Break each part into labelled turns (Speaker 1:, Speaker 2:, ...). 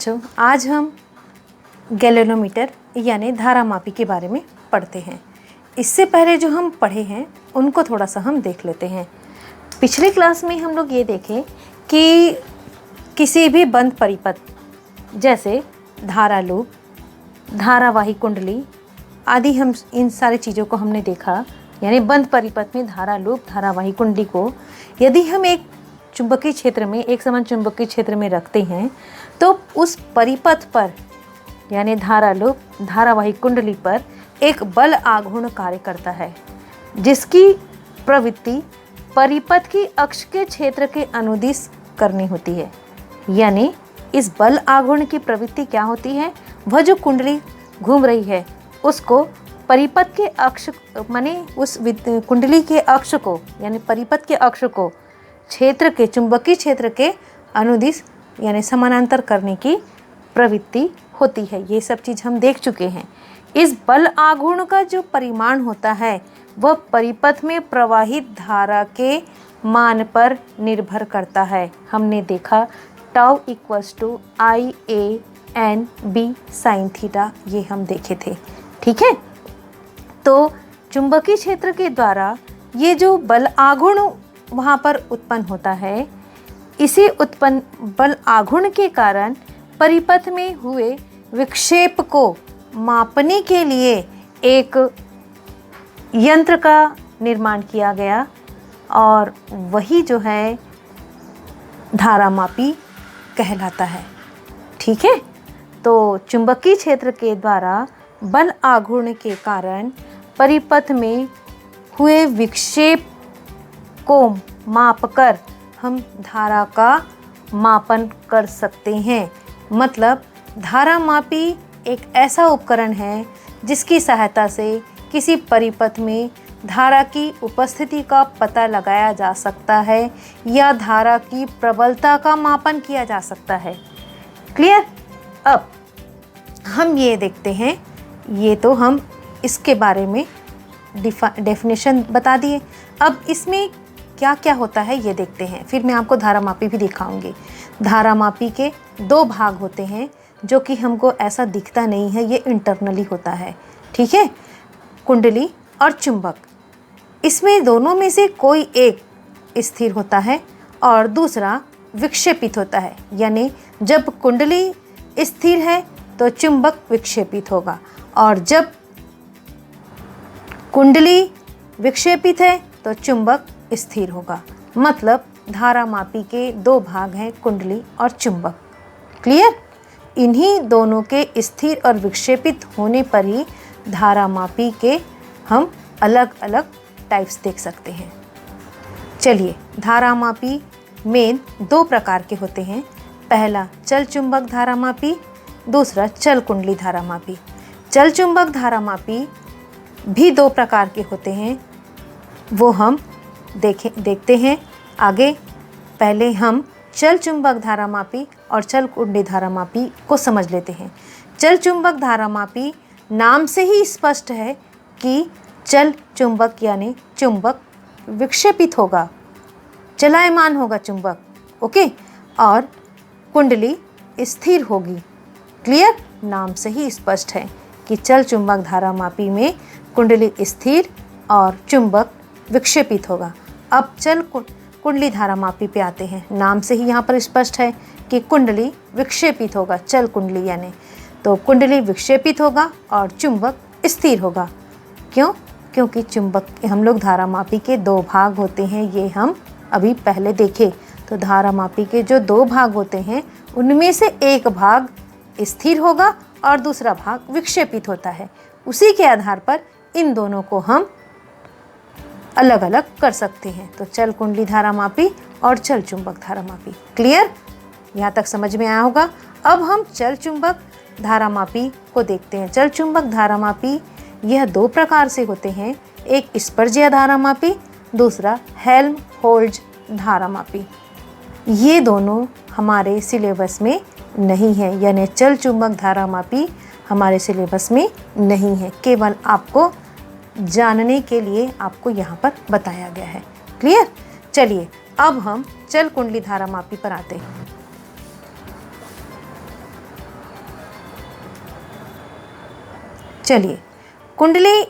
Speaker 1: बच्चों, आज हम गैल्वेनोमीटर यानी धारामापी के बारे में पढ़ते हैं। इससे पहले जो हम पढ़े हैं उनको थोड़ा सा हम देख लेते हैं। पिछले क्लास में हम लोग ये देखें कि किसी भी बंद परिपथ जैसे धारा लूप, धारावाही कुंडली आदि हम इन सारी चीज़ों को हमने देखा। यानी बंद परिपथ में धारा लूप, धारावाही कुंडली को यदि हम एक चुंबकीय क्षेत्र में, एक समान चुंबकीय क्षेत्र में रखते हैं तो उस परिपथ पर यानी धारा लूप, धारावाही कुंडली पर एक बल आघूर्ण कार्य करता है जिसकी प्रवृत्ति परिपथ की अक्ष के क्षेत्र के अनुदिश करनी होती है। यानी इस बल आघूर्ण की प्रवृत्ति क्या होती है? वह जो कुंडली घूम रही है उसको परिपथ के अक्ष माने उस कुंडली के अक्ष को यानी परिपथ के अक्ष को क्षेत्र के चुंबकीय क्षेत्र के अनुदिश यानी समानांतर करने की प्रवृत्ति होती है। ये सब चीज़ हम देख चुके हैं। इस बल आघूर्ण का जो परिमाण होता है वह परिपथ में प्रवाहित धारा के मान पर निर्भर करता है। हमने देखा tau equals to IANB sine theta, ये हम देखे थे। ठीक है, तो चुंबकीय क्षेत्र के द्वारा ये जो बल आघूर्ण वहाँ पर उत्पन्न होता है, इसी उत्पन्न बल आघूर्ण के कारण परिपथ में हुए विक्षेप को मापने के लिए एक यंत्र का निर्माण किया गया और वही जो है धारामापी कहलाता है। ठीक है, तो चुंबकीय क्षेत्र के द्वारा बल आघूर्ण के कारण परिपथ में हुए विक्षेप को मापकर हम धारा का मापन कर सकते हैं। मतलब धारामापी एक ऐसा उपकरण है जिसकी सहायता से किसी परिपथ में धारा की उपस्थिति का पता लगाया जा सकता है या धारा की प्रबलता का मापन किया जा सकता है। क्लियर? अब हम ये देखते हैं, ये तो हम इसके बारे में डेफिनेशन बता दिए। अब इसमें क्या क्या होता है ये देखते हैं, फिर मैं आपको धारामापी भी दिखाऊंगी। धारामापी के दो भाग होते हैं जो कि हमको ऐसा दिखता नहीं है, ये इंटरनली होता है। ठीक है, कुंडली और चुंबक, इसमें दोनों में से कोई एक स्थिर होता है और दूसरा विक्षेपित होता है। यानी जब कुंडली स्थिर है तो चुंबक विक्षेपित होगा और जब कुंडली विक्षेपित है तो चुंबक स्थिर होगा। मतलब धारामापी के दो भाग हैं, कुंडली और चुंबक। क्लियर? इन्हीं दोनों के स्थिर और विक्षेपित होने पर ही धारामापी के हम अलग अलग टाइप्स देख सकते हैं। चलिए, धारामापी में दो प्रकार के होते हैं। पहला चल चुंबक धारामापी, दूसरा चल कुंडली धारामापी। चल चुंबक धारामापी भी दो प्रकार के होते हैं, वो हम देखते हैं आगे। पहले हम चल चुंबक धारामापी और चल कुंडली धारामापी को समझ लेते हैं। चल चुंबक धारामापी नाम से ही स्पष्ट है कि चल चुंबक यानी चुंबक विक्षेपित होगा, चलायमान होगा चुंबक। ओके, और कुंडली स्थिर होगी। क्लियर? नाम से ही स्पष्ट है कि चल चुंबक धारामापी में कुंडली स्थिर और चुंबक विक्षेपित होगा। अब चल कुंडली धारामापी पे आते हैं। नाम से ही यहाँ पर स्पष्ट है कि कुंडली विक्षेपित होगा, चल कुंडली यानी, तो कुंडली विक्षेपित होगा और चुंबक स्थिर होगा। क्यों? क्योंकि चुंबक, हम लोग धारामापी के दो भाग होते हैं, ये हम अभी पहले देखे। तो धारामापी के जो दो भाग होते हैं उनमें से एक भाग स्थिर होगा और दूसरा भाग विक्षेपित होता है। उसी के आधार पर इन दोनों को हम अलग अलग कर सकते हैं। तो चल कुंडली धारामापी और चल चुंबक धारामापी। क्लियर? यहाँ तक समझ में आया होगा। अब हम चल चुंबक धारामापी को देखते हैं। चल चुंबक धारामापी यह दो प्रकार से होते हैं, एक स्पर्जीय धारामापी, दूसरा हेल्महोल्ट्ज धारामापी। ये दोनों हमारे सिलेबस में नहीं है, यानी चल चुंबक धारामापी हमारे सिलेबस में नहीं है, केवल आपको जानने के लिए आपको यहाँ पर बताया गया है। क्लियर? चलिए, अब हम चल कुंडली धारामापी पर आते हैं। चलिए कुंडली,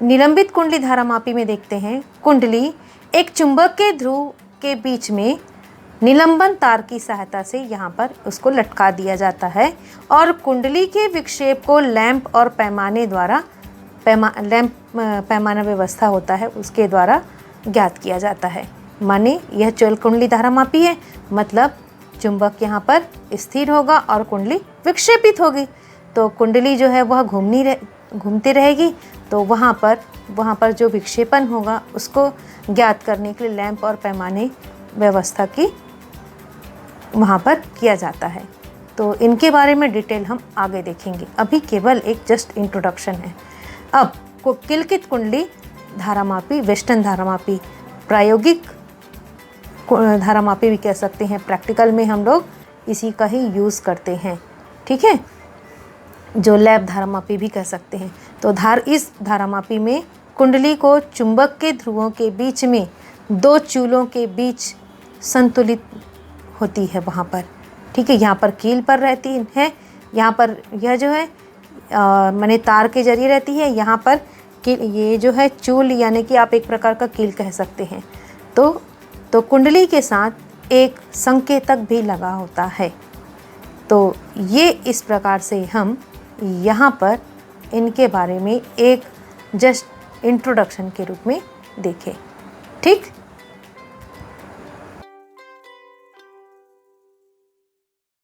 Speaker 1: निलंबित कुंडली धारामापी में देखते हैं। कुंडली एक चुंबक के ध्रुव के बीच में निलंबन तार की सहायता से यहाँ पर उसको लटका दिया जाता है और कुंडली के विक्षेप को लैंप और पैमाने द्वारा पैमाना व्यवस्था होता है उसके द्वारा ज्ञात किया जाता है। माने यह चल कुंडली धारामापी है, मतलब चुंबक यहाँ पर स्थिर होगा और कुंडली विक्षेपित होगी, तो कुंडली जो है वह घूमती रहेगी। तो वहाँ पर जो विक्षेपण होगा उसको ज्ञात करने के लिए लैंप और पैमाने व्यवस्था की वहाँ पर किया जाता है। तो इनके बारे में डिटेल हम आगे देखेंगे, अभी केवल एक जस्ट इंट्रोडक्शन है। अब किल्कित कुंडली धारामापी, वेस्टर्न धारामापी, प्रायोगिक धारामापी भी कह सकते हैं, प्रैक्टिकल में हम लोग इसी का ही यूज़ करते हैं, ठीक है, जो लैब धारामापी भी कह सकते हैं। तो इस धारामापी में कुंडली को चुंबक के ध्रुवों के बीच में दो चूलों के बीच संतुलित होती है वहाँ पर, ठीक है। यहाँ पर कील पर रहती है, यहाँ पर यह जो है माने तार के जरिए रहती है, यहाँ पर ये जो है चूल यानी कि आप एक प्रकार का कील कह सकते हैं। तो कुंडली के साथ एक संकेतक भी लगा होता है। तो ये इस प्रकार से हम यहाँ पर इनके बारे में एक जस्ट इंट्रोडक्शन के रूप में देखें, ठीक।